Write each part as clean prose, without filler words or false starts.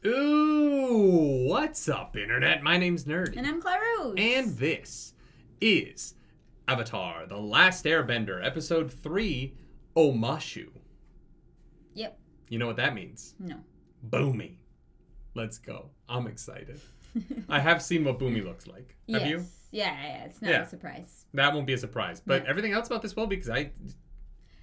Ooh, what's up, Internet? My name's Nerdy. And I'm Clarus. And this is Avatar, The Last Airbender, Episode 3, Omashu. Yep. You know what that means? No. Boomy. Let's go. I'm excited. I have seen what Boomy looks like. Have you? Yeah. It's not a surprise. That won't be a surprise. But everything else about this will be, because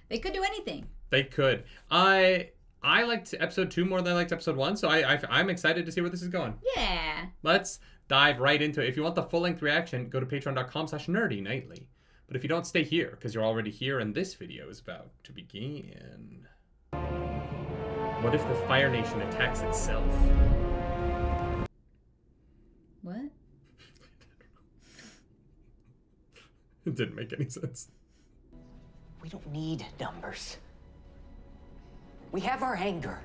They could do anything. They could. I liked episode 2 more than I liked episode 1, so I'm excited to see where this is going. Yeah. Let's dive right into it. If you want the full-length reaction, go to patreon.com/nerdynightly. But if you don't, stay here, because you're already here, and this video is about to begin. What if the Fire Nation attacks itself? What? It didn't make any sense. We don't need numbers. We have our anger.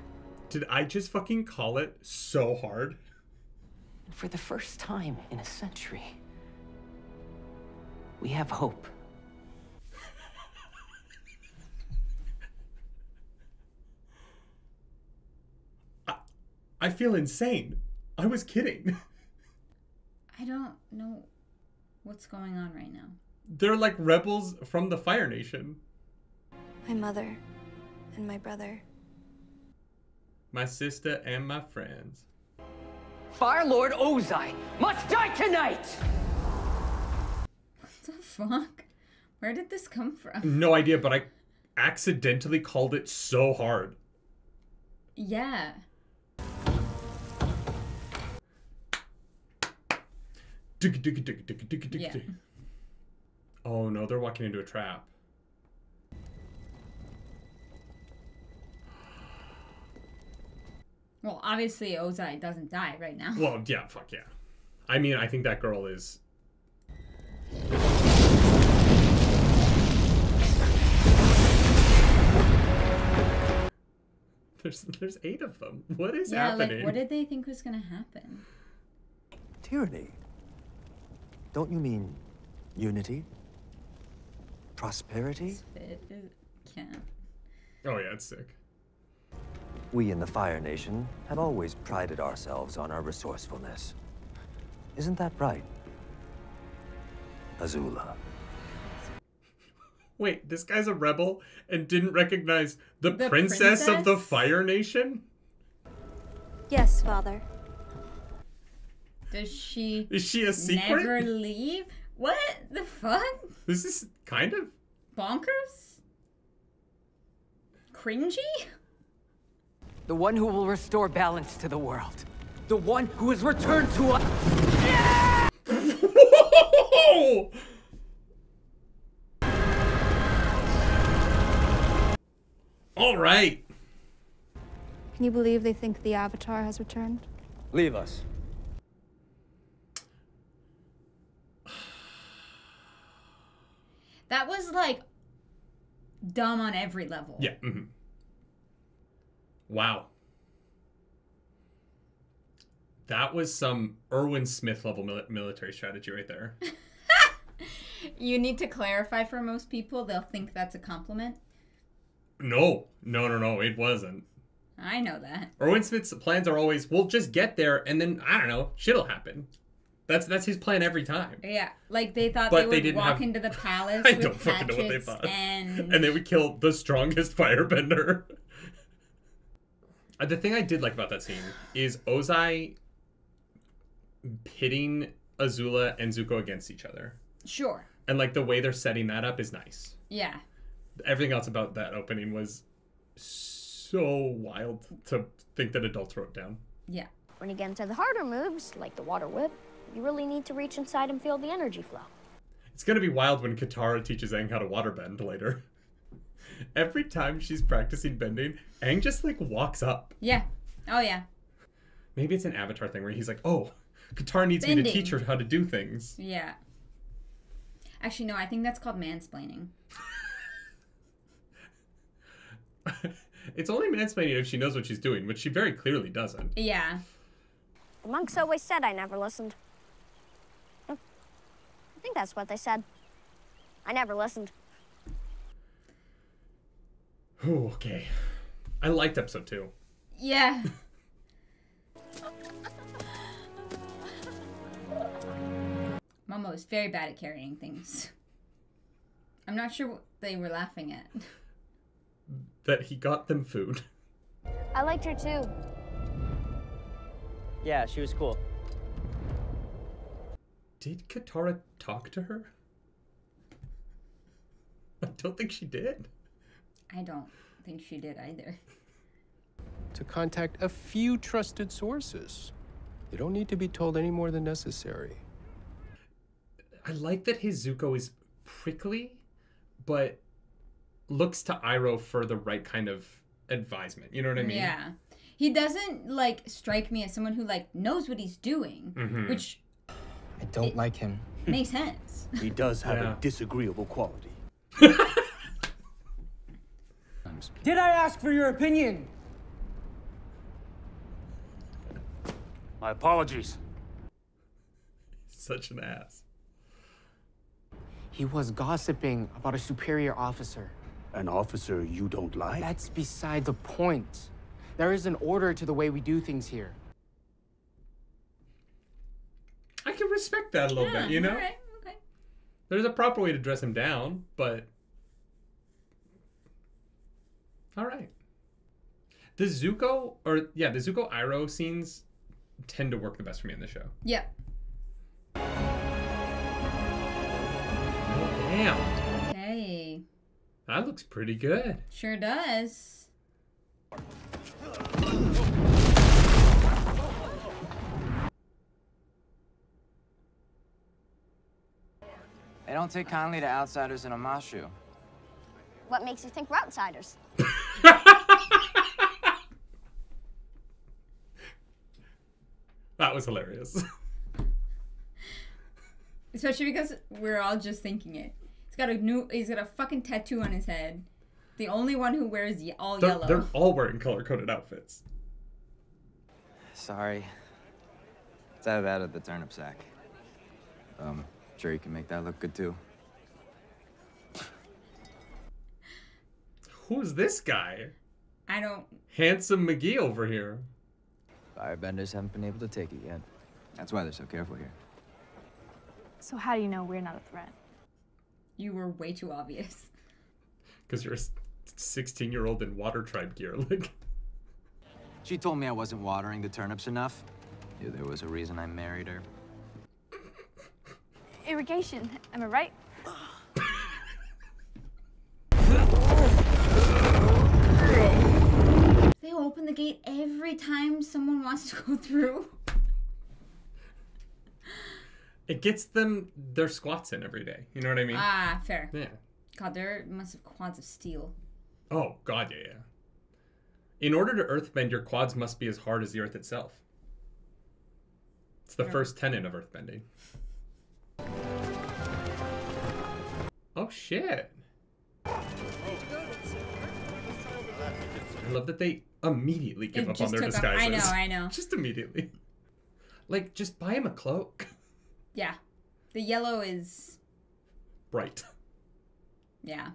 Did I just fucking call it so hard? And for the first time in a century, we have hope. I feel insane. I was kidding. I don't know what's going on right now. They're like rebels from the Fire Nation. My mother and my brother. My sister and my friends. Fire Lord Ozai must die tonight! What the fuck? Where did this come from? No idea, but I accidentally called it so hard. Yeah. Yeah. Oh no, they're walking into a trap. Well, obviously Ozai doesn't die right now. Well, yeah, fuck yeah. I mean, I think that girl is... There's 8 of them. What is happening? Like, what did they think was gonna happen? Tyranny? Don't you mean unity? Prosperity? Yeah. Oh yeah, it's sick. We in the Fire Nation have always prided ourselves on our resourcefulness. Isn't that right, Azula? Wait, this guy's a rebel and didn't recognize the princess of the Fire Nation? Yes, Father. Is she a secret? never leave? What the fuck? This is kind of... bonkers? Cringy? The one who will restore balance to the world. The one who has returned to us. Yeah! All right. Can you believe they think the Avatar has returned? Leave us. That was like dumb on every level. Yeah. Mm-hmm. Wow. That was some Erwin Smith level military strategy right there. You need to clarify for most people. They'll think that's a compliment. No, it wasn't. I know that. Erwin Smith's plans are always, we'll just get there and then, I don't know, shit'll happen. That's his plan every time. Yeah, like they thought But they would walk into the palace I with don't fucking know what they hatchets thought. and they would kill the strongest firebender. The thing I did like about that scene is Ozai pitting Azula and Zuko against each other. Sure. And like the way they're setting that up is nice. Yeah. Everything else about that opening was so wild to think that adults wrote down. Yeah. When you get into the harder moves, like the water whip, you really need to reach inside and feel the energy flow. It's gonna be wild when Katara teaches Aang how to waterbend later. Every time she's practicing bending, Aang just like walks up. Yeah. Oh yeah. Maybe it's an Avatar thing where he's like, oh, Katara needs me to teach her how to do things. Yeah. Actually, no, I think that's called mansplaining. It's only mansplaining if she knows what she's doing, which she very clearly doesn't. Yeah. The monks always said I never listened. I think that's what they said. I never listened. Ooh, okay. I liked episode 2. Yeah. Momo is very bad at carrying things. I'm not sure what they were laughing at. That he got them food. I liked her too. Yeah, she was cool. Did Katara talk to her? I don't think she did. I don't think she did either. To contact a few trusted sources. You don't need to be told any more than necessary. I like that his Zuko is prickly, but looks to Iroh for the right kind of advisement. You know what I mean? Yeah. He doesn't, like, strike me as someone who, like, knows what he's doing, which... I don't like him. Makes sense. He does have a disagreeable quality. Did I ask for your opinion? My apologies. Such an ass. He was gossiping about a superior officer. An officer you don't like? That's beside the point. There is an order to the way we do things here. I can respect that a little bit, you know? Alright, okay. There's a proper way to dress him down, but... Alright. The Zuko Iroh scenes tend to work the best for me in the show. Yep. Damn. Okay. That looks pretty good. Sure does. They don't take kindly to outsiders in Omashu. What makes you think we're outsiders? That was hilarious. Especially because we're all just thinking it. He's got a fucking tattoo on his head. The only one who wears all yellow. They're all wearing color-coded outfits. Sorry. It's out of the turnip sack. Sure you can make that look good too. Who's this guy? I don't... Handsome McGee over here. Airbenders haven't been able to take it yet. That's why they're so careful here. So how do you know we're not a threat? You were way too obvious. Because you're a 16-year-old in water tribe gear. Like, She told me I wasn't watering the turnips enough. Knew there was a reason I married her. Irrigation, am I right? They open the gate every time someone wants to go through. it gets them their squats in every day. You know what I mean? Ah, fair. Yeah. God, they're massive quads of steel. Oh, God, yeah. In order to earthbend, your quads must be as hard as the earth itself. It's the first tenet of earthbending. Oh, shit. I love that they immediately give up on their disguises. I know. Just immediately. Like, just buy him a cloak. Yeah. The yellow is... bright. Yeah.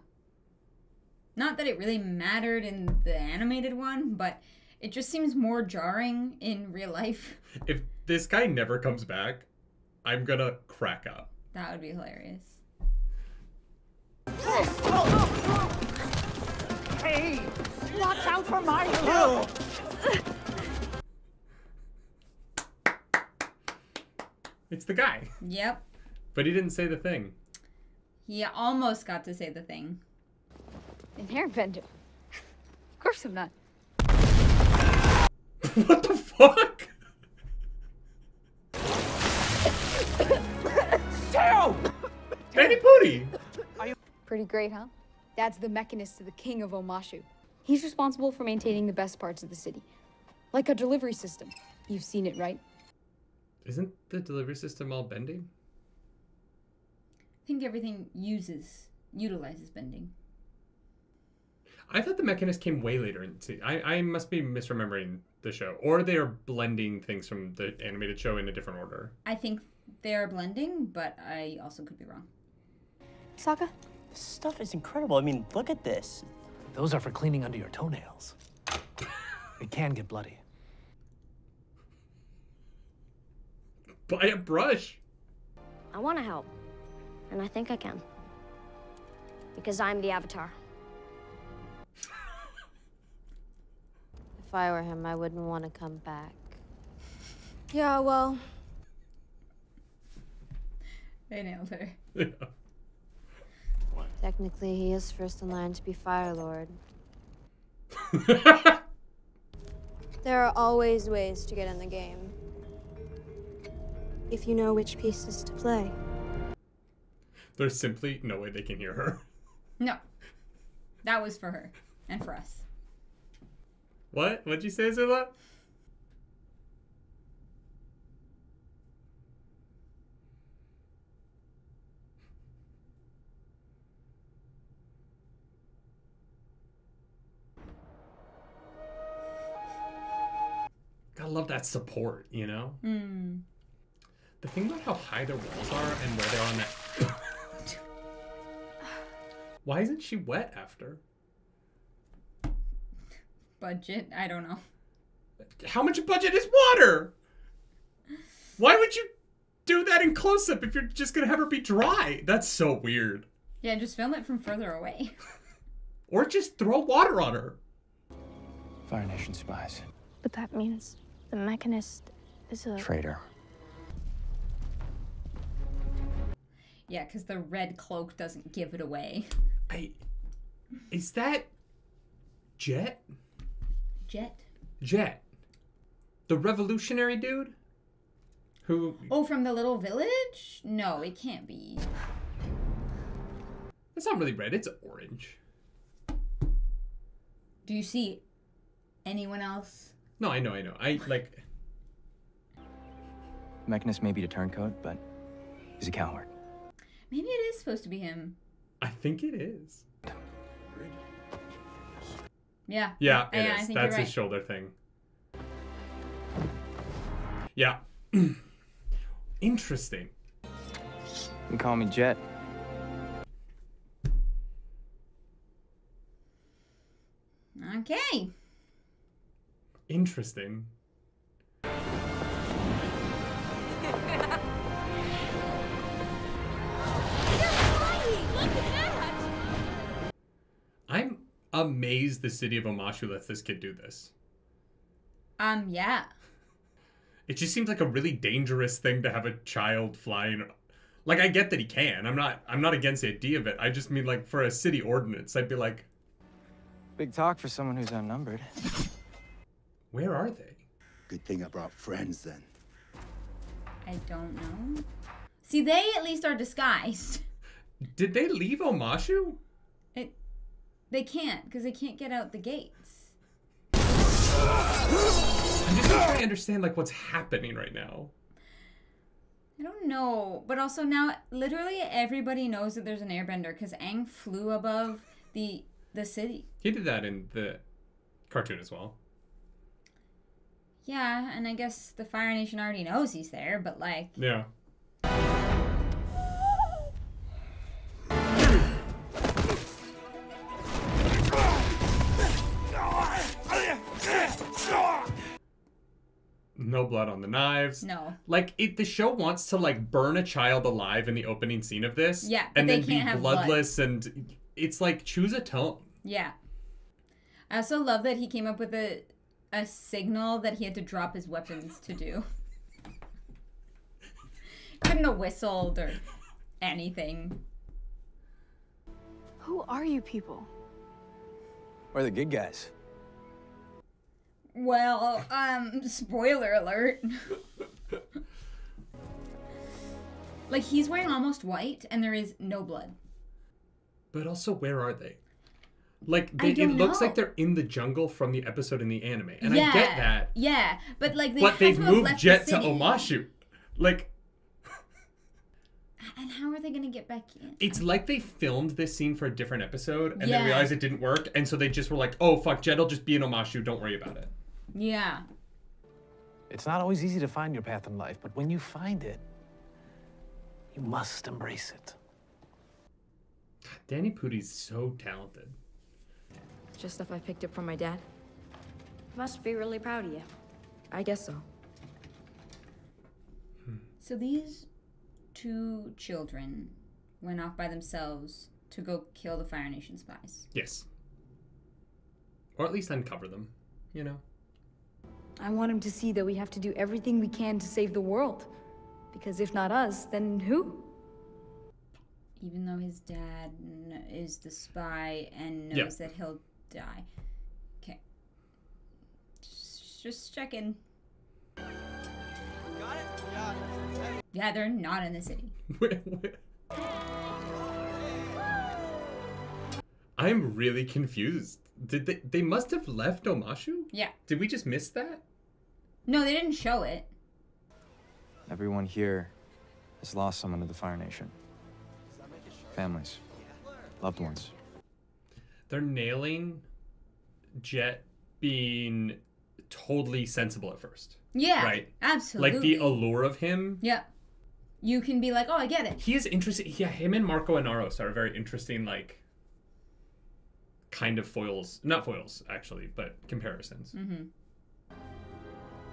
Not that it really mattered in the animated one, but it just seems more jarring in real life. If this guy never comes back, I'm gonna crack up. That would be hilarious. Hey! Watch out for my hill! It's the guy. Yep. But he didn't say the thing. He almost got to say the thing. An airbender. Of course I'm not. What the fuck? Teo! Danny Pooty! Pretty great, huh? Dad's the Mechanist to the king of Omashu. He's responsible for maintaining the best parts of the city. Like a delivery system. You've seen it, right? Isn't the delivery system all bending? I think everything utilizes bending. I thought the Mechanist came way later in the season. I must be misremembering the show. Or they are blending things from the animated show in a different order. I think they are blending, but I also could be wrong. Sokka? This stuff is incredible. I mean, look at this. Those are for cleaning under your toenails. It can get bloody. Buy a brush. I want to help, and I think I can. Because I'm the Avatar. If I were him, I wouldn't want to come back. Yeah, well. They nailed her. Yeah. Technically, he is first in line to be Fire Lord. There are always ways to get in the game. If you know which pieces to play. There's simply no way they can hear her. No. That was for her. And for us. What? What'd you say, Zula? Gotta love that support, you know? Mm. The thing about how high their walls are and where they're on that... Why isn't she wet after? Budget? I don't know. How much budget is water? Why would you do that in close-up if you're just gonna have her be dry? That's so weird. Yeah, just film it from further away. Or just throw water on her. Fire Nation spies. But that means the Mechanist is a... Traitor. Yeah, because the red cloak doesn't give it away. Is that... Jet? Jet? Jet. The revolutionary dude? Who... Oh, from the little village? No, it can't be. It's not really red, it's orange. Do you see anyone else? No, I know. Mechanist may be a turncoat, but he's a coward. Maybe it is supposed to be him. I think it is. Yeah. Yeah, it I is. think That's you're right. his shoulder thing. Yeah. Interesting. You can call me Jet. Okay. Interesting. I'm amazed the city of Omashu lets this kid do this. Yeah. It just seems like a really dangerous thing to have a child flying. Like, I get that he can. I'm not against the idea of it. I just mean, like, for a city ordinance, I'd be like... Big talk for someone who's outnumbered. Where are they? Good thing I brought friends then. I don't know. See, they at least are disguised. Did they leave Omashu? They can't, because they can't get out the gates. I'm just not trying to understand, like, what's happening right now. I don't know. But also now, literally everybody knows that there's an airbender, because Aang flew above the city. He did that in the cartoon as well. Yeah, and I guess the Fire Nation already knows he's there, but like... Yeah. No blood on the knives. No. Like, the show wants to, like, burn a child alive in the opening scene of this. Yeah, but and they then can't be have bloodless blood. And it's like, choose a tone. Yeah. I also love that he came up with a signal that he had to drop his weapons to do. Couldn't have whistled or anything. Who are you people? We're the good guys. Well, spoiler alert. Like, he's wearing almost white, and there is no blood. But also, where are they? Like, I don't it looks know. like they're in the jungle from the episode in the anime. And Yeah, I get that. Yeah, but like they But had they've to have moved left Jet the to city. Omashu. Like, And how are they gonna get back in? it's like they filmed this scene for a different episode and Yeah. then realized it didn't work. And so they just were like, oh, fuck, Jet'll just be in Omashu. Don't worry about it. Yeah. It's not always easy to find your path in life, but when you find it, you must embrace it. Danny Pudi's so talented. Just stuff I picked up from my dad. Must be really proud of you. I guess so. So these two children went off by themselves to go kill the Fire Nation spies. Yes. Or at least uncover them, you know? I want him to see that we have to do everything we can to save the world. Because if not us, then who? Even though his dad is the spy and knows that he'll die. Okay. Just checking. Got it? Yeah. Yeah, they're not in the city. I'm really confused. Did they must have left Omashu? Yeah. Did we just miss that? No, they didn't show it. Everyone here has lost someone to the Fire Nation. Families, loved ones. They're nailing Jet being totally sensible at first. Yeah, right? Absolutely. Like the allure of him. Yeah. You can be like, oh, I get it. He is interesting. Yeah, him and Marco and Naros are very interesting, like, kind of foils. Not foils, actually, but comparisons. Mm-hmm.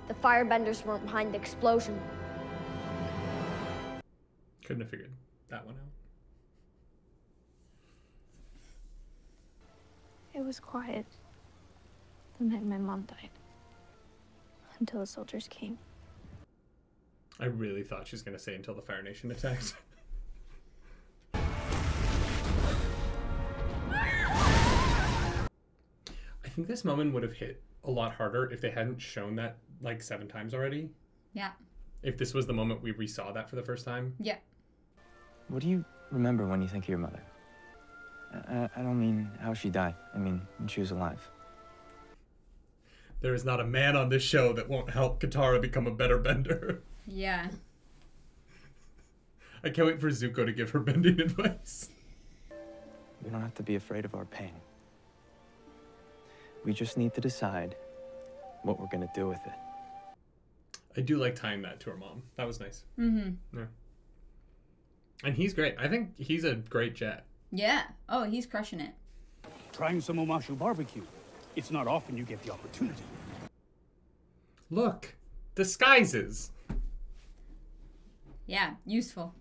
The firebenders weren't behind the explosion. Couldn't have figured that one out. It was quiet the night my mom died. Until the soldiers came. I really thought she was going to say until the Fire Nation attacked. I think this moment would have hit a lot harder if they hadn't shown that like 7 times already. Yeah. If this was the moment we resaw that for the first time. Yeah. What do you remember when you think of your mother? I don't mean how she died. I mean when she was alive. There is not a man on this show that won't help Katara become a better bender. Yeah. I can't wait for Zuko to give her bending advice. We don't have to be afraid of our pain. We just need to decide what we're gonna do with it. I do like tying that to her mom. That was nice. Mm-hmm. Yeah. And he's great. I think he's a great Jet. Yeah. Oh, he's crushing it. Trying some Omashu barbecue. It's not often you get the opportunity. Look, disguises. Yeah, useful.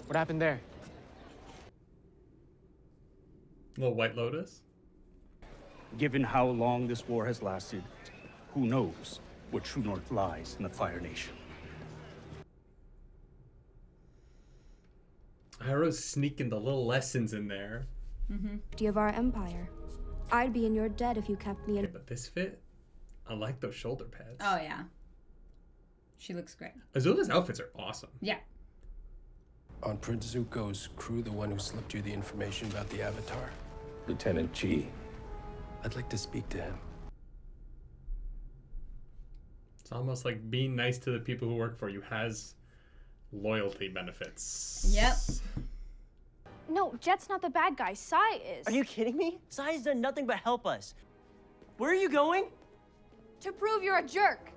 What happened there? Little White Lotus. Given how long this war has lasted, who knows where true north lies in the Fire Nation. Iroh's sneaking the little lessons in there. Mm-hmm. Of our empire. I'd be in your debt if you kept me in. Okay, but this fit, I like those shoulder pads. Oh, yeah. She looks great. Azula's outfits are awesome. Yeah. On Prince Zuko's crew, the one who slipped you the information about the Avatar? Lieutenant G. I'd like to speak to him. It's almost like being nice to the people who work for you has loyalty benefits. Yep. No, Jet's not the bad guy. Sai is. Are you kidding me? Sai's done nothing but help us. Where are you going? To prove you're a jerk.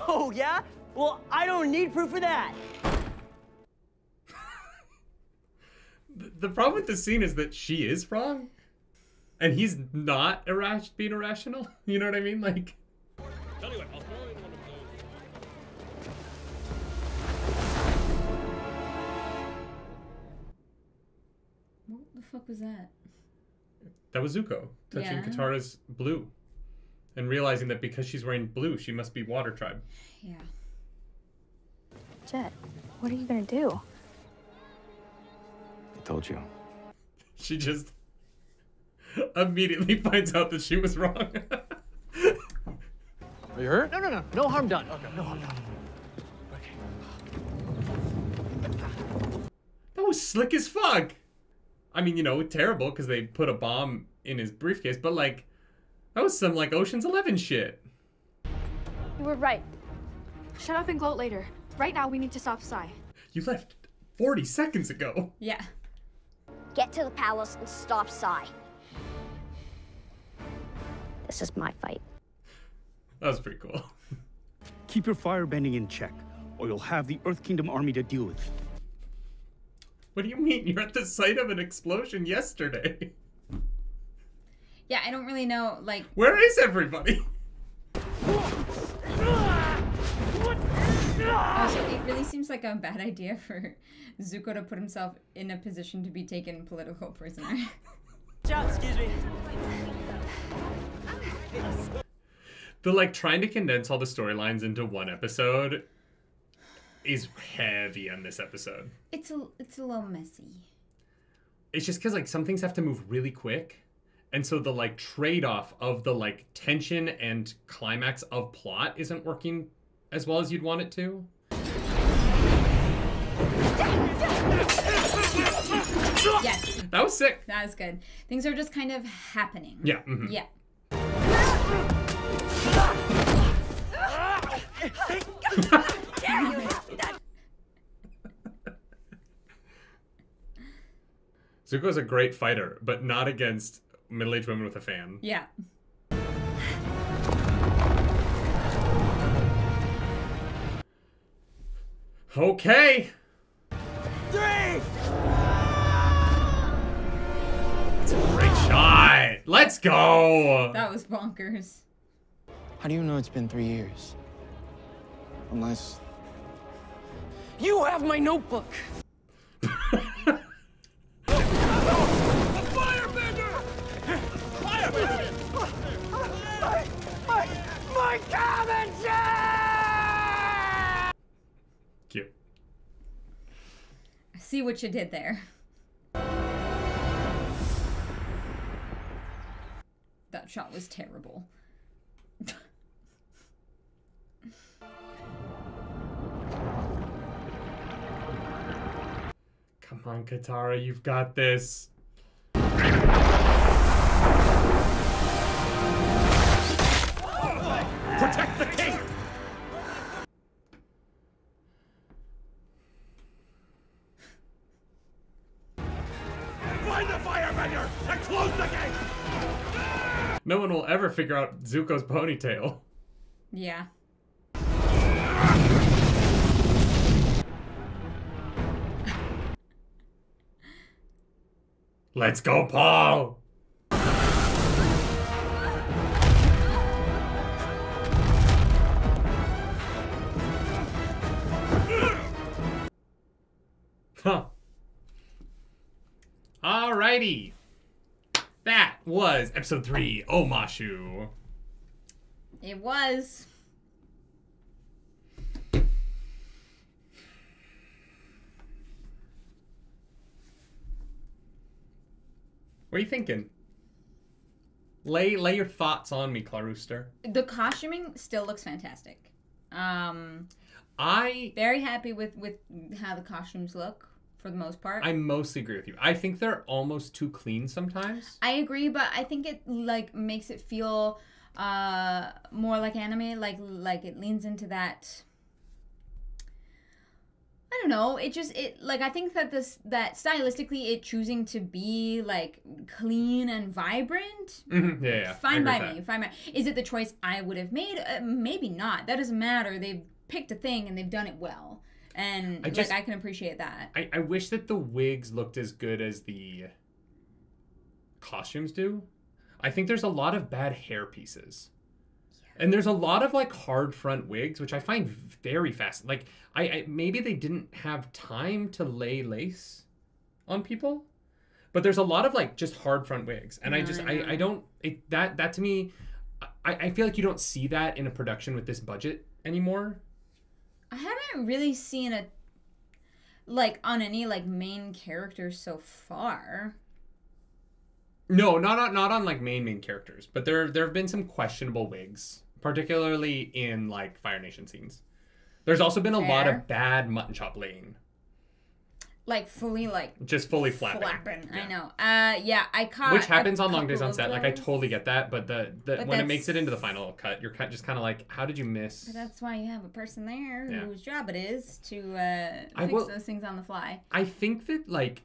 Oh, yeah? Well, I don't need proof of that. The problem with this scene is that she is wrong. And he's not being irrational. You know what I mean? Like... Anyway, I'll throw in one of those. What the fuck was that? That was Zuko touching Yeah. Katara's blue. And realizing that because she's wearing blue, she must be Water Tribe. Yeah. Jet, what are you gonna do? I told you. She just immediately finds out that she was wrong. Are you hurt? No. No harm done. Okay. No harm done. That was slick as fuck. I mean, you know, terrible because they put a bomb in his briefcase, but like, that was some like Ocean's 11 shit. You were right. Shut up and gloat later. Right now, we need to stop Sai. You left 40 seconds ago. Yeah. Get to the palace and stop Sai. This is my fight. That was pretty cool. Keep your firebending in check, or you'll have the Earth Kingdom army to deal with. What do you mean? You're at the site of an explosion yesterday. Yeah, I don't really know, like... Where is everybody? it really seems like a bad idea for Zuko to put himself in a position to be taken political prisoner. Excuse me. The like trying to condense all the storylines into one episode is heavy on this episode. It's a little messy. It's just because like some things have to move really quick, and so the like trade-off of the like tension and climax of plot isn't working as well as you'd want it to. Yes. That was sick. That was good. Things are just kind of happening. Yeah. Mm-hmm. Yeah. Zuko's a great fighter, but not against middle-aged women with a fan. Yeah. Okay. 3! It's a great shot. Let's go. That was bonkers. How do you know it's been 3 years? Unless... You have my notebook! My commentary! Cute. I see what you did there. That shot was terrible. Come on, Katara, you've got this. Protect the king! Find the firebender and close the gate! No one will ever figure out Zuko's ponytail. Yeah. Let's go, Paul! Huh. Alrighty. That was episode 3, Omashu. It was. What are you thinking? Lay your thoughts on me, Clarooster. The costuming still looks fantastic. I very happy with how the costumes look for the most part. I mostly agree with you. I think they're almost too clean sometimes. I agree, but I think it like makes it feel more like anime, like it leans into that. I don't know. It like I think that that stylistically it choosing to be like clean and vibrant. Mm-hmm. Yeah. Fine by me. Fine by. Is it the choice I would have made? Maybe not. That doesn't matter. They've picked a thing and they've done it well, and I can appreciate that. I wish that the wigs looked as good as the costumes do. I think there's a lot of bad hair pieces. And there's a lot of like hard front wigs, which I find very fast. Like I maybe they didn't have time to lay lace on people, but there's a lot of like just hard front wigs, and I don't that to me, I feel like you don't see that in a production with this budget anymore. I haven't really seen it like on any like main characters so far. No, not on like main characters, but there have been some questionable wigs, particularly in like Fire Nation scenes. There's also been a lot of bad mutton chop laying. Like fully like just fully flapping. Yeah. I know. Yeah, I caught which happens on Long Days on Set. Like I totally get that, but when it makes it into the final cut, you're just kind of like, how did you miss? But that's why you have a person there whose job it is to fix those things on the fly. I think that like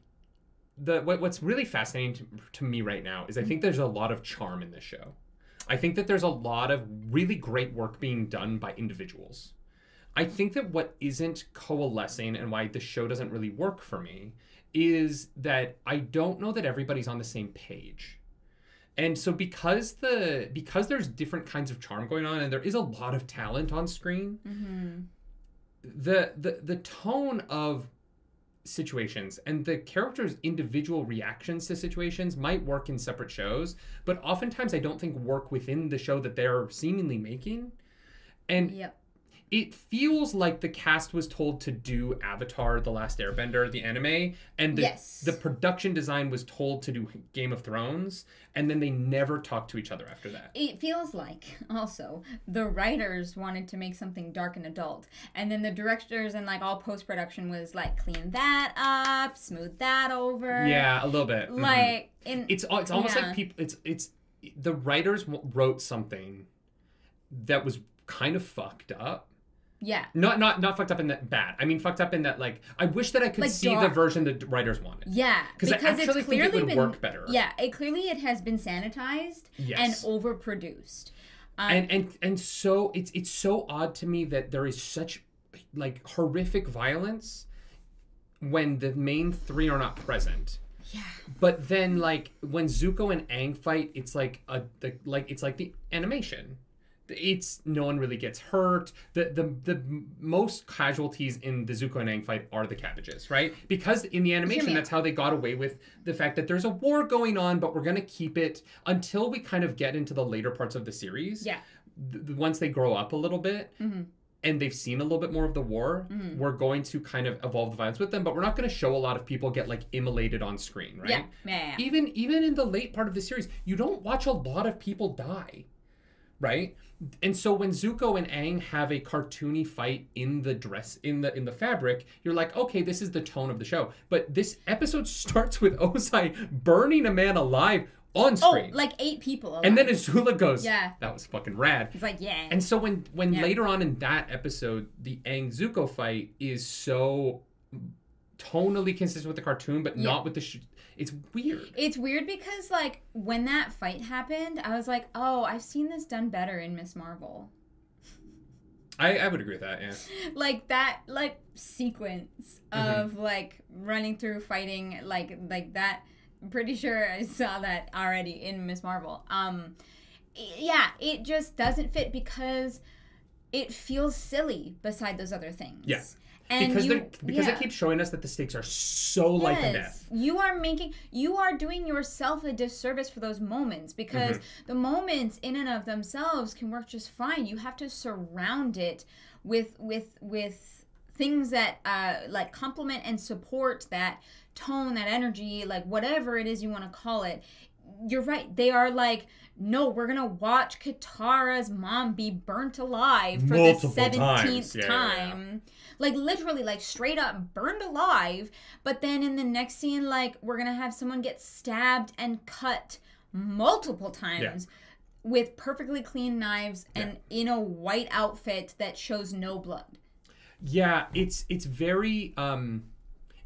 what's really fascinating to me right now is I think there's a lot of charm in this show. I think that there's a lot of really great work being done by individuals. I think that what isn't coalescing and why the show doesn't really work for me is that I don't know that everybody's on the same page. And so because there's different kinds of charm going on and there is a lot of talent on screen, the tone of situations and the characters' individual reactions to situations might work in separate shows, but oftentimes I don't think work within the show that they're seemingly making. And it feels like the cast was told to do Avatar: The Last Airbender, the anime, and the production design was told to do Game of Thrones, and then they never talked to each other after that. It feels like, also, the writers wanted to make something dark and adult, and then the directors and, like, all post-production was, like, clean that up, smooth that over. Yeah, a little bit. Like, it's almost like people, it's the writers wrote something that was kind of fucked up. Yeah. Not fucked up in that bad. I mean, fucked up in that, like, I wish that I could see dark. the version the writers wanted. Yeah. Because I actually think it would work better. Yeah, it has been sanitized and overproduced. And so it's so odd to me that there is such, like, horrific violence when the main three are not present. Yeah. But then, like, when Zuko and Aang fight, it's like it's like the animation. It's no one really gets hurt. The most casualties in the Zuko and Aang fight are the cabbages, right? Because in the animation, that's how they got away with the fact that there's a war going on, but we're gonna keep it until we kind of get into the later parts of the series. Yeah. Once they grow up a little bit. And they've seen a little bit more of the war, we're going to kind of evolve the violence with them, but we're not going to show a lot of people get, like, immolated on screen, right? Yeah. Even in the late part of the series, you don't watch a lot of people die, right? And so when Zuko and Aang have a cartoony fight in the dress, in the fabric, you're like, okay, this is the tone of the show. But this episode starts with Ozai burning a man alive on screen. Oh, like 8 people alive. And then Azula goes, yeah, that was fucking rad. It's like, yeah. And so when later on in that episode, the Aang-Zuko fight is so tonally consistent with the cartoon, but not with the... It's weird. It's weird because, like, when that fight happened, I was like, oh, I've seen this done better in Miss Marvel. I would agree with that, yeah. Like, that, like, sequence of, like, running through fighting, like that... I'm pretty sure I saw that already in Miss Marvel. Yeah, it just doesn't fit because it feels silly beside those other things. Yeah. And because it keeps showing us that the stakes are so life and death. You are doing yourself a disservice for those moments because the moments in and of themselves can work just fine. You have to surround it with things that like complement and support that tone, that energy, like whatever it is you want to call it. You're right. They are like, no, we're going to watch Katara's mom be burnt alive for the 17th time. Like literally, like straight up burned alive. But then in the next scene, like we're going to have someone get stabbed and cut multiple times with perfectly clean knives and in a white outfit that shows no blood. Yeah, it's very...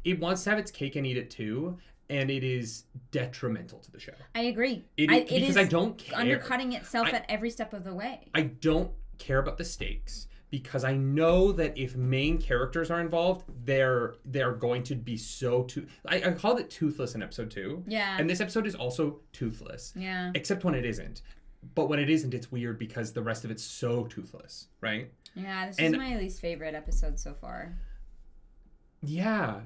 it wants to have its cake and eat it too, and it is detrimental to the show. I agree. Because I don't care. Undercutting itself at every step of the way. I don't care about the stakes because I know that if main characters are involved, they're going to be so I called it toothless in episode 2. Yeah. And this episode is also toothless. Yeah. Except when it isn't. But when it isn't, it's weird because the rest of it's so toothless, right? Yeah, this is my least favorite episode so far. Yeah.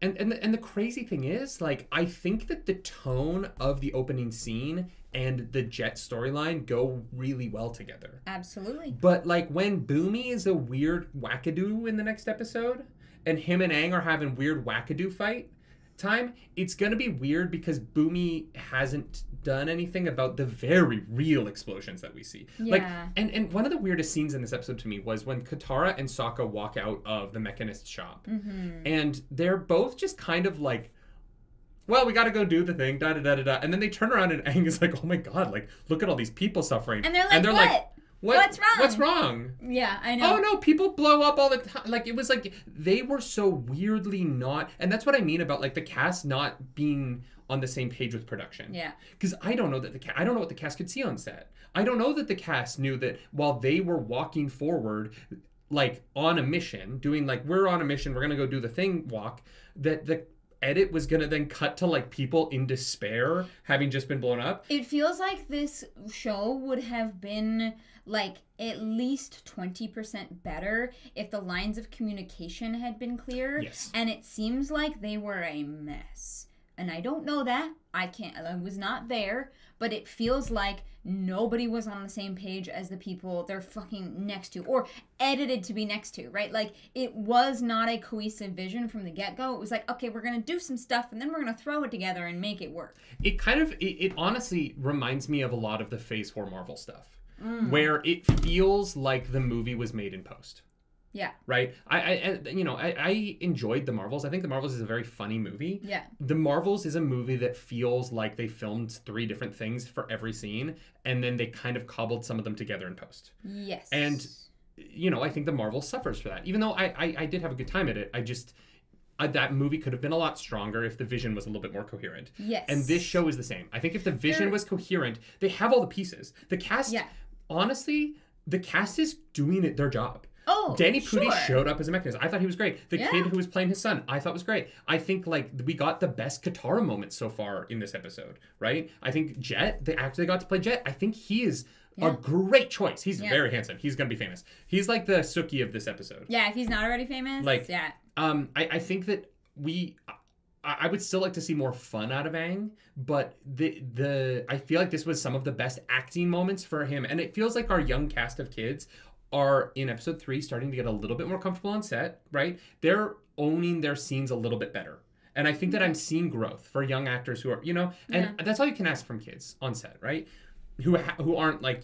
And the crazy thing is, like, I think that the tone of the opening scene and the Jet storyline go really well together. Absolutely. But, like, when Boomy is a weird wackadoo in the next episode, and him and Aang are having weird wackadoo fight time, it's gonna be weird because Boomy hasn't done anything about the very real explosions that we see. Yeah. Like, and one of the weirdest scenes in this episode to me was when Katara and Sokka walk out of the Mechanist shop. And they're both just kind of like, well, we gotta go do the thing, da-da-da-da-da. And then they turn around and Aang is like, oh my god, like, look at all these people suffering. And they're like, What's wrong? Yeah, I know. Oh no, people blow up all the time. Like, it was like they were so weirdly not, and that's what I mean about like the cast not being on the same page with production. Yeah. Because I don't know that I don't know what the cast could see on set. I don't know that the cast knew that while they were walking forward, like on a mission, doing like we're on a mission, we're gonna go do the thing walk, that the edit was gonna then cut to like people in despair having just been blown up. It feels like this show would have been like at least 20% better if the lines of communication had been clear. Yes. And it seems like they were a mess. And I don't know that. I was not there, but it feels like nobody was on the same page as the people they're fucking next to or edited to be next to, right? Like, it was not a cohesive vision from the get-go. It was like, okay, we're going to do some stuff and then we're going to throw it together and make it work. It kind of, it honestly reminds me of a lot of the Phase 4 Marvel stuff, where it feels like the movie was made in post. Yeah. Right? I enjoyed The Marvels. I think The Marvels is a very funny movie. Yeah. The Marvels is a movie that feels like they filmed 3 different things for every scene, and then they kind of cobbled some of them together in post. Yes. And, I think The Marvels suffers for that. Even though I did have a good time at it, that movie could have been a lot stronger if the vision was a little bit more coherent. Yes. And this show is the same. I think if the vision was coherent, they have all the pieces. The cast, honestly, the cast is doing their job. Oh, Danny Pudi sure. showed up as a Mechanist. I thought he was great. The kid who was playing his son, I thought was great. I think we got the best Katara moment so far in this episode, right? I think Jet, they actually got to play Jet. I think he is a great choice. He's very handsome. He's gonna be famous. He's like the Suki of this episode. Yeah, if he's not already famous. I think that I would still like to see more fun out of Aang, but I feel like this was some of the best acting moments for him, and it feels like our young cast of kids are in episode 3 starting to get a little bit more comfortable on set, right? They're owning their scenes a little bit better. And I think that I'm seeing growth for young actors who are, and that's all you can ask from kids on set, right? Who aren't like,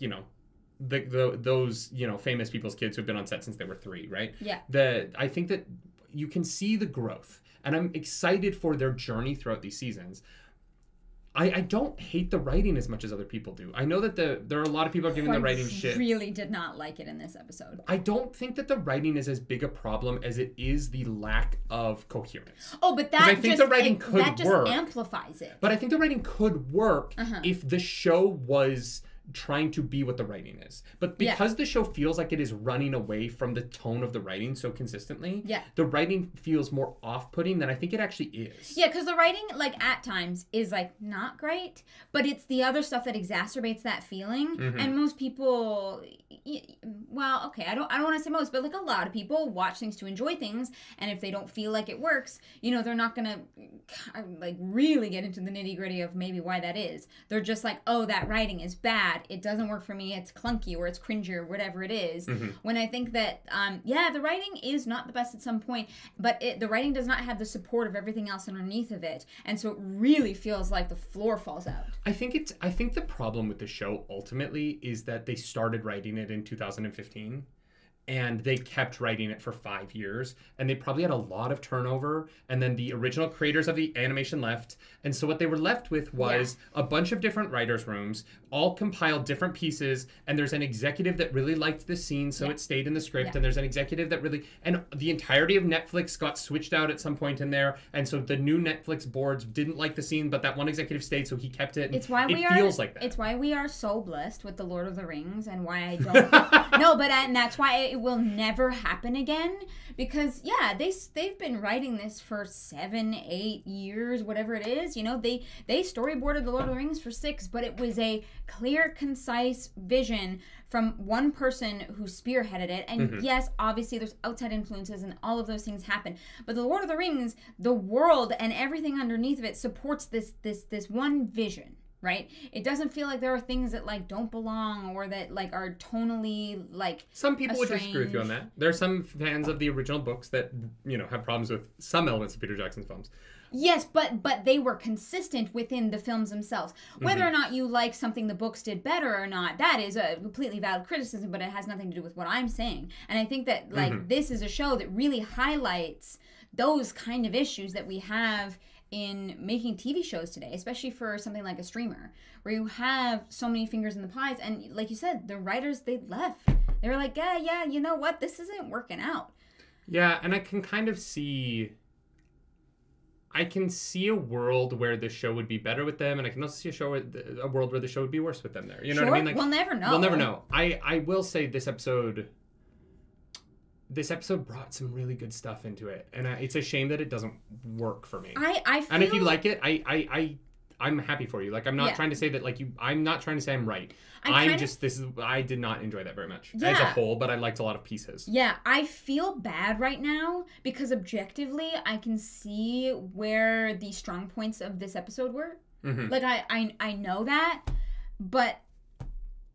those, famous people's kids who've been on set since they were 3, right? Yeah. I think that you can see the growth, and I'm excited for their journey throughout these seasons. I don't hate the writing as much as other people do. I know that there are a lot of people giving the writing shit. I really did not like it in this episode. I don't think that the writing is as big a problem as it is the lack of coherence. Oh, but I think the writing could that just work. amplifies it. But I think the writing could work if the show was trying to be what the writing is. But because the show feels like it is running away from the tone of the writing so consistently, the writing feels more off-putting than I think it actually is. Yeah, because the writing, at times, is, not great, but it's the other stuff that exacerbates that feeling. And most people, I don't want to say most, but, a lot of people watch things to enjoy things, and if they don't feel like it works, they're not going to, really get into the nitty-gritty of maybe why that is. They're just like, oh, that writing is bad. It doesn't work for me. It's clunky or it's cringy or whatever it is. When I think that, the writing is not the best at some point, but the writing does not have the support of everything else underneath of it. And so it really feels like the floor falls out. I think the problem with the show ultimately is that they started writing it in 2015. And they kept writing it for 5 years. And they probably had a lot of turnover. And then the original creators of the animation left. And so what they were left with was a bunch of different writers' rooms, all compiled different pieces. And there's an executive that really liked this scene, so it stayed in the script. And there's an executive that really... And the entirety of Netflix got switched out at some point in there. And so the new Netflix boards didn't like the scene, but that one executive stayed, so he kept it. It's why feels like that. It's why we are so blessed with The Lord of the Rings, and why I don't... No, and that's why it will never happen again, because they've been writing this for 7-8 years, whatever it is. They storyboarded The Lord of the Rings for 6, but it was a clear, concise vision from one person who spearheaded it. And yes, obviously there's outside influences and all of those things happen, but The Lord of the Rings, the world and everything underneath of it supports this one vision. Right? It doesn't feel like there are things that don't belong or that are tonally Some people would disagree with you on that. There are some fans of the original books that have problems with some elements of Peter Jackson's films. Yes, but they were consistent within the films themselves. Whether or not you like something the books did better or not, that is a completely valid criticism, but it has nothing to do with what I'm saying. And I think that this is a show that really highlights those kind of issues that we have in making TV shows today, especially for something like a streamer, where you have so many fingers in the pies. And like you said, the writers, they left. They were like, yeah, you know what? This isn't working out. Yeah, and I can kind of see... I can see a world where the show would be better with them, and I can also see a world where the show would be worse with them there. You know what I mean? We'll never know. We'll never know. I will say this episode... this episode brought some really good stuff into it, and it's a shame that it doesn't work for me. I feel... And if you like it, I'm happy for you. Like, I'm not trying to say that, like, I'm not trying to say I'm right. I did not enjoy that very much as a whole, but I liked a lot of pieces. Yeah, I feel bad right now because objectively I can see where the strong points of this episode were. Mm-hmm. Like, I know that, but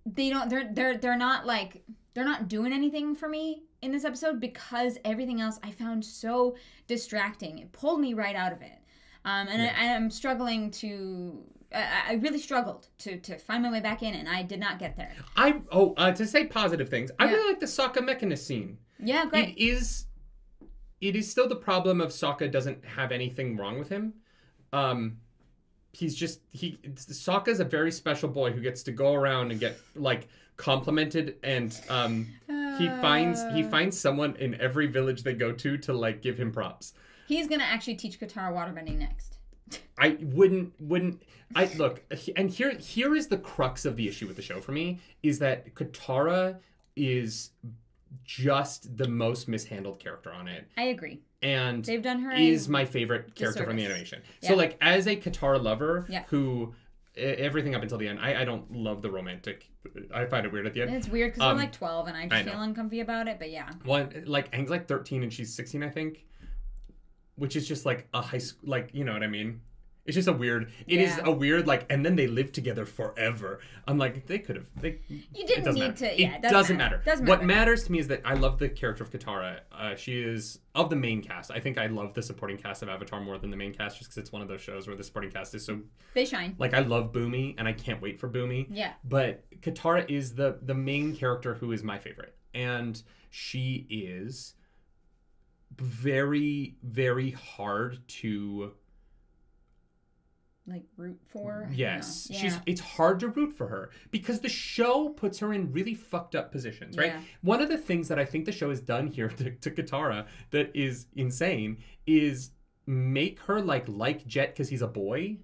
they're not doing anything for me in this episode because everything else I found so distracting. It pulled me right out of it. I'm struggling to... I really struggled to find my way back in, and I did not get there. To say positive things, I really like the Sokka Mechanist scene. Yeah, great. It is still the problem of Sokka doesn't have anything wrong with him. Sokka's a very special boy who gets to go around and get, like, complimented, and he finds someone in every village they go to like give him props. He's gonna actually teach Katara waterbending next. I look, and here is the crux of the issue with the show for me, is that Katara is just the most mishandled character on it. I agree. And they've done her is my favorite character from the animation. Yeah. So, like, as a Katara lover who everything up until the end, I don't love the romantic. I find it weird at the end. It's weird because I'm like 12 and I just feel uncomfy about it, but yeah. Well, like, Aang's like 13 and she's 16, I think. Which is just like a high school, like, you know what I mean? It's just a weird, it is a weird, like, and then they live together forever. I'm like, they could have, you didn't need to, it doesn't matter. What matters to me is that I love the character of Katara. She is, of the main cast, I think I love the supporting cast of Avatar more than the main cast, just because it's one of those shows where the supporting cast is so... They shine. Like, I love Boomy, and I can't wait for Boomy. Yeah. But Katara is the main character who is my favorite. And she is... very, very hard to like root for. Yes. It's hard to root for her because the show puts her in really fucked up positions, right? One of the things that I think the show has done here to Katara that is insane is make her like Jet because he's a boy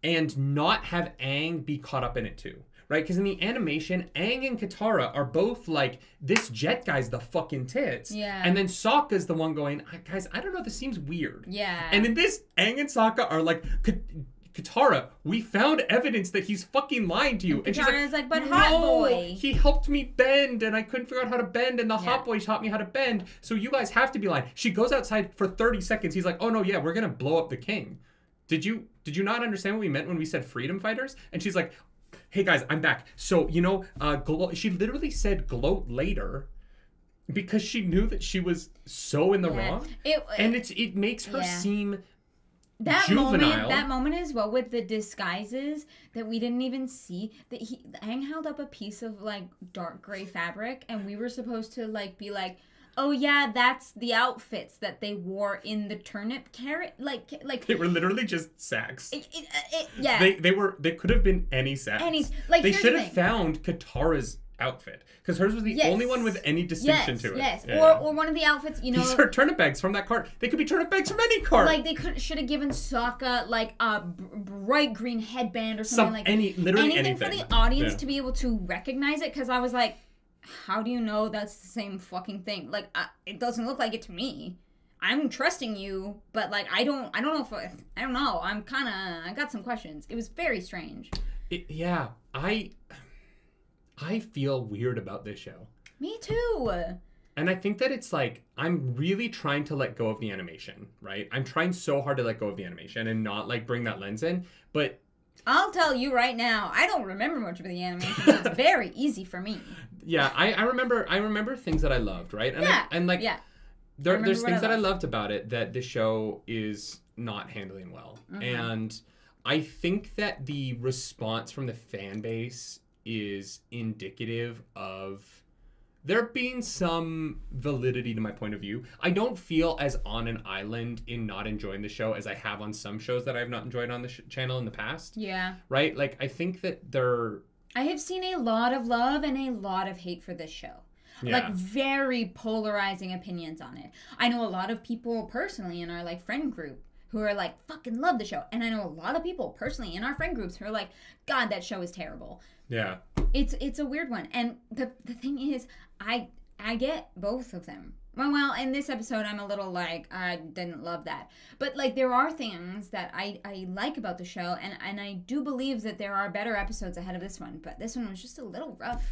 and not have Aang be caught up in it too. Right? Because in the animation, Aang and Katara are both like, this Jet guy's the fucking tits. Yeah. And then Sokka's the one going, guys, I don't know, this seems weird. Yeah. And in this, Aang and Sokka are like, Katara, we found evidence that he's fucking lying to you. And Katara's like, but hot boy. He helped me bend and I couldn't figure out how to bend and the hot boy taught me how to bend. So you guys have to be lying. She goes outside for 30 seconds. He's like, oh no, yeah, we're going to blow up the king. Did you not understand what we meant when we said freedom fighters? And she's like, hey guys, I'm back. So, you know, she literally said gloat later because she knew that she was so in the wrong. It makes her seem juvenile. That moment as well with the disguises that we didn't even see. That Aang held up a piece of like dark gray fabric and we were supposed to like be like, oh yeah, that's the outfits that they wore in the turnip carrot. Like they were literally just sacks. Yeah. They could have been any sacks. They should have found Katara's outfit because hers was the only one with any distinction to it. Yes. Or one of the outfits, you know. These are turnip bags from that cart. They could be turnip bags from any cart. Like they should have given Sokka like a bright green headband or something anything for the audience to be able to recognize it. Because I was like, how do you know that's the same fucking thing? Like, it doesn't look like it to me. I'm trusting you, but like, I don't know if I don't know. I got some questions. It was very strange. I feel weird about this show. Me too. And I think that it's like, I'm really trying to let go of the animation, right? I'm trying so hard to let go of the animation and not like bring that lens in, but I'll tell you right now, I don't remember much of the animation, so it's very easy for me. Yeah, I remember things that I loved, right? And there's things that I loved about it that the show is not handling well. Mm-hmm. And I think that the response from the fan base is indicative of there being some validity to my point of view. I don't feel as on an island in not enjoying the show as I have on some shows that I've not enjoyed on the channel in the past. Yeah. Right? Like, I think that I have seen a lot of love and a lot of hate for this show. Yeah. Like, very polarizing opinions on it. I know a lot of people personally in our, like, friend group who are like, fucking love the show. And I know a lot of people personally in our friend groups who are like, God, that show is terrible. Yeah. It's a weird one. And the thing is, I I get both of them. Well, in this episode, I'm a little like, I didn't love that. But, like, there are things that I like about the show, and I do believe that there are better episodes ahead of this one. But this one was just a little rough.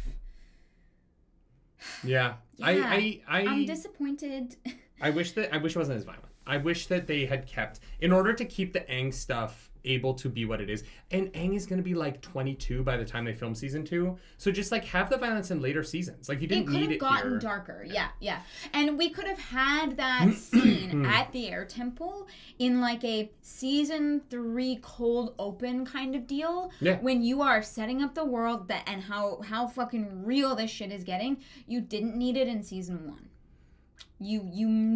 Yeah. I'm disappointed. I wish it wasn't as violent. I wish that they had kept, in order to keep the Aang stuff able to be what it is. And Aang is going to be like 22 by the time they film season 2. So just like have the violence in later seasons. Like you didn't need it here. It could have gotten darker. Yeah. And we could have had that scene at the air temple in like a season 3 cold open kind of deal. Yeah. When you are setting up the world and how fucking real this shit is getting. You didn't need it in season 1. You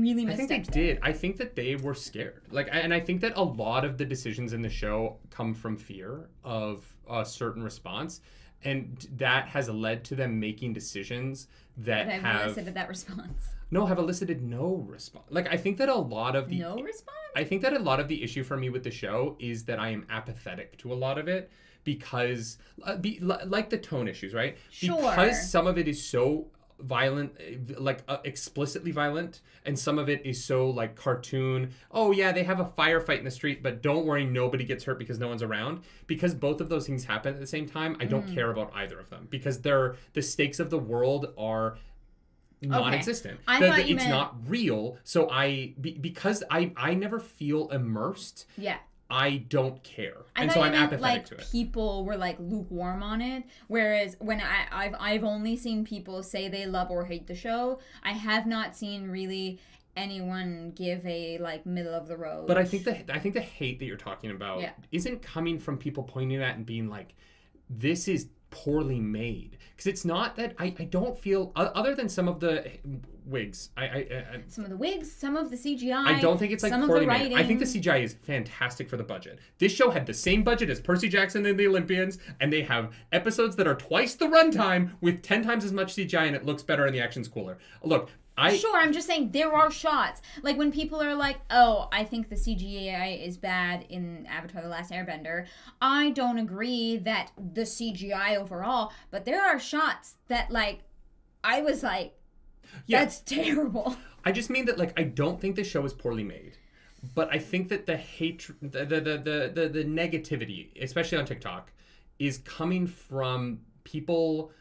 really missed it. I think they did. I think that they were scared. And I think that a lot of the decisions in the show come from fear of a certain response, and that has led to them making decisions that have elicited that response. No, have elicited no response. Like I think that a lot of the no response. I think that a lot of the issue for me with the show is that I am apathetic to a lot of it because, like the tone issues, right? Sure. Because some of it is so violent, like explicitly violent, and some of it is so like cartoon. Oh yeah, they have a firefight in the street, but don't worry, nobody gets hurt because no one's around. Because both of those things happen at the same time, I don't care about either of them because the stakes of the world are non-existent. Okay. It's not real. So because I never feel immersed. Yeah. I don't care, and so I'm apathetic to it. People were like lukewarm on it, whereas when I've only seen people say they love or hate the show. I have not seen really anyone give a like middle of the road. But I think the hate that you're talking about isn't coming from people pointing at and being like, "This is poorly made," because it's not that. I don't feel other than some of the wigs. Some of the wigs, some of the CGI. I don't think it's like poorly made. I think the CGI is fantastic for the budget. This show had the same budget as Percy Jackson and the Olympians, and they have episodes that are twice the runtime with 10 times as much CGI, and it looks better and the action's cooler. Look, Sure, I'm just saying there are shots. Like when people are like, oh, I think the CGI is bad in Avatar: The Last Airbender. I don't agree that the CGI overall, but there are shots that like, I was like, that's terrible. I just mean that like, I don't think the show is poorly made. But I think that the hatred, the negativity, especially on TikTok, is coming from people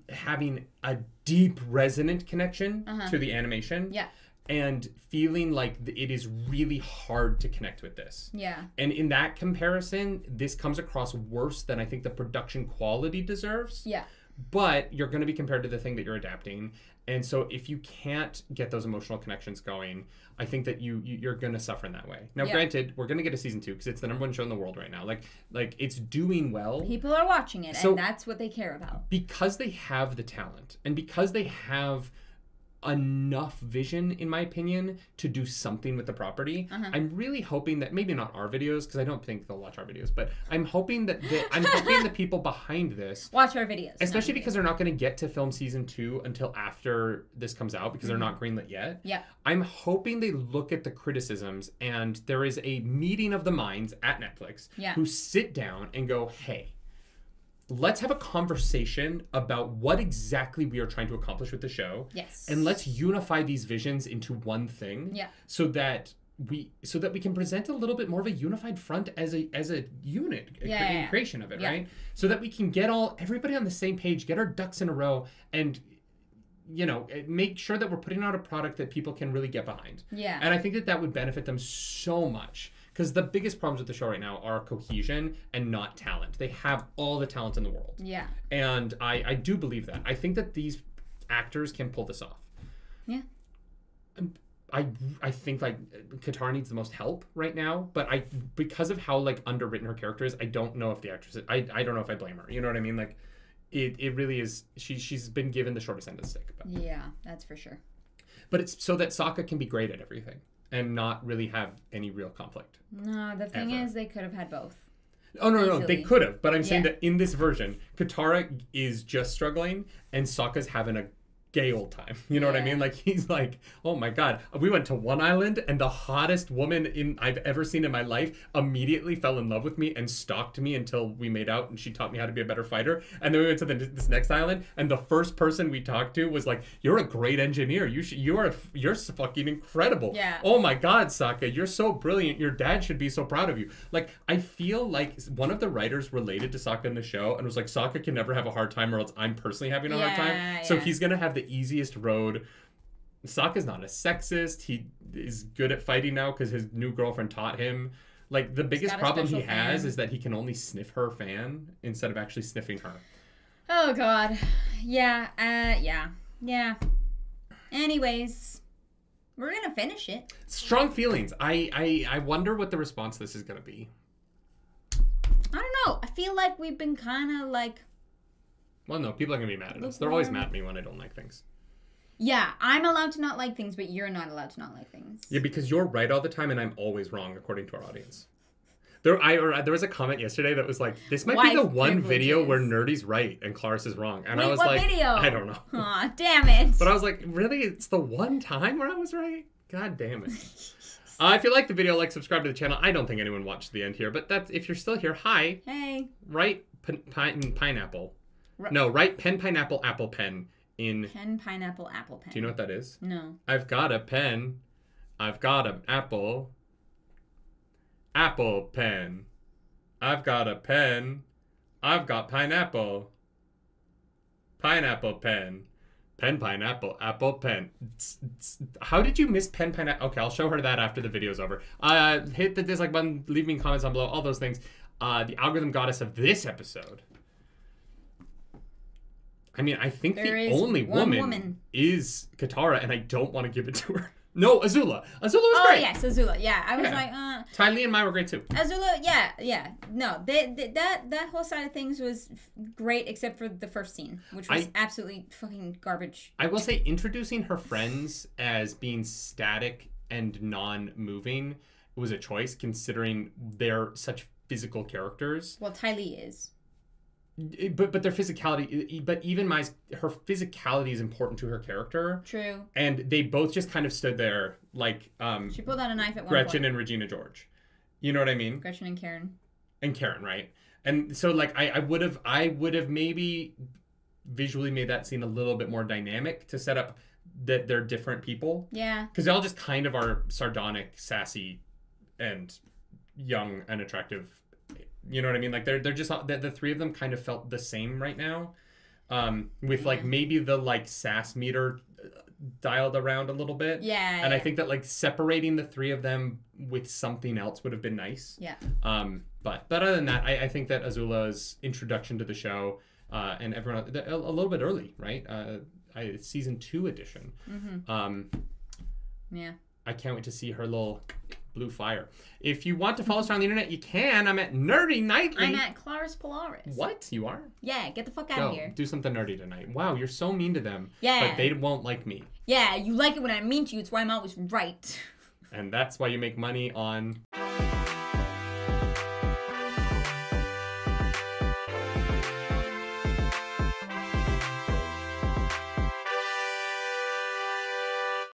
having a deep resonant connection to the animation. Yeah. And feeling like it is really hard to connect with this. Yeah. And in that comparison, this comes across worse than I think the production quality deserves. Yeah. But you're going to be compared to the thing that you're adapting. And so if you can't get those emotional connections going, I think that you're going to suffer in that way. Now, granted, we're going to get a season 2 because it's the #1 show in the world right now. Like it's doing well. People are watching it, so, and that's what they care about. Because they have the talent and because they have enough vision, in my opinion, to do something with the property. I'm really hoping that maybe not our videos, because I don't think they'll watch our videos, but I'm hoping that the people behind this watch our videos, especially because they're not going to get to film season 2 until after this comes out because they're not greenlit yet. Yeah. I'm hoping they look at the criticisms and there is a meeting of the minds at Netflix who sit down and go, hey, let's have a conversation about what exactly we are trying to accomplish with the show. Yes. And let's unify these visions into one thing. Yeah. So that we can present a little bit more of a unified front as a unit in creation of it, right? So that we can get everybody on the same page, get our ducks in a row, and make sure that we're putting out a product that people can really get behind. Yeah. And I think that would benefit them so much. Because the biggest problems with the show right now are cohesion and not talent. They have all the talent in the world. Yeah. And I do believe that. I think that these actors can pull this off. Yeah. I think like Katara needs the most help right now, but because of how like underwritten her character is, I don't know if the actress I don't know if I blame her. You know what I mean? Like it really is she's been given the shortest end of the stick. But. Yeah, that's for sure. But it's so that Sokka can be great at everything and not really have any real conflict. No, the thing is they could have had both. Oh, no, they could have. But I'm saying that in this version, Katara is just struggling and Sokka's having a gay old time. You know what I mean? Like, he's like, oh my God, we went to one island and the hottest woman I've ever seen in my life immediately fell in love with me and stalked me until we made out and she taught me how to be a better fighter. And then we went to this next island and the first person we talked to was like, you're a great engineer. You're fucking incredible. Yeah. Oh my God, Sokka, you're so brilliant. Your dad should be so proud of you. Like, I feel like one of the writers related to Sokka in the show and was like, Sokka can never have a hard time or else I'm personally having a hard time. So he's gonna have the easiest road. Sokka's not a sexist. He is good at fighting now because his new girlfriend taught him. Like, the biggest problem he has is that he can only sniff her fan instead of actually sniffing her. Oh God. Yeah. Yeah. Anyways, we're gonna finish it. Strong feelings. I wonder what the response to this is gonna be. I don't know. I feel like we've been kind of like... Well, no, people are going to be mad at us. They're always mad at me when I don't like things. Yeah, I'm allowed to not like things, but you're not allowed to not like things. Yeah, because you're right all the time and I'm always wrong, according to our audience. There was a comment yesterday that was like, this might be the one video where Nerdy's right and Claris is wrong. And I was like, video? I don't know. Aw, damn it. But I was like, really? It's the one time where I was right? God damn it. If you like the video, subscribe to the channel. I don't think anyone watched the end here, but that's if you're still here, hi. Hey. Write pineapple. No, write pen, pineapple, apple, pen in... Pen, pineapple, apple, pen. Do you know what that is? No. I've got a pen. I've got an apple. Apple, pen. I've got a pen. I've got pineapple. Pineapple, pen. Pen, pineapple, apple, pen. How did you miss pen, pineapple? Okay, I'll show her that after the video's over. Hit the dislike button, leave me comments down below, all those things. The algorithm goddess of this episode. I mean, I think the only woman is Katara, and I don't want to give it to her. No, Azula. Azula was great. Oh, yes, Azula. Yeah, I was like, Ty Lee and Mai were great, too. Azula, yeah. No, that whole side of things was great, except for the first scene, which was absolutely fucking garbage. I will say, introducing her friends as being static and non-moving was a choice, considering they're such physical characters. Well, Ty Lee is. But their physicality, but even her physicality is important to her character. True. And they both just kind of stood there like she pulled out a knife at one Gretchen point. And Regina George. You know what I mean? Gretchen and Karen. And Karen, right? And so I would have maybe visually made that scene a little bit more dynamic to set up that they're different people. Yeah. Because they all just kind of are sardonic, sassy, and young and attractive. You know what I mean? Like they're just the three of them kind of felt the same right now, with maybe the sass meter dialed around a little bit. Yeah. And I think that separating the three of them with something else would have been nice. Yeah. But other than that, I think that Azula's introduction to the show and everyone a little bit early, right? Season 2 edition. Mm-hmm. Yeah. I can't wait to see her little blue fire. If you want to follow us around the internet, you can. I'm at Nerdy Nightly. I'm at Claris Polaris. What? You are? Yeah, get the fuck out of here. Do something nerdy tonight. Wow, you're so mean to them. Yeah. But they won't like me. Yeah, you like it when I'm mean to you. It's why I'm always right. And that's why you make money on...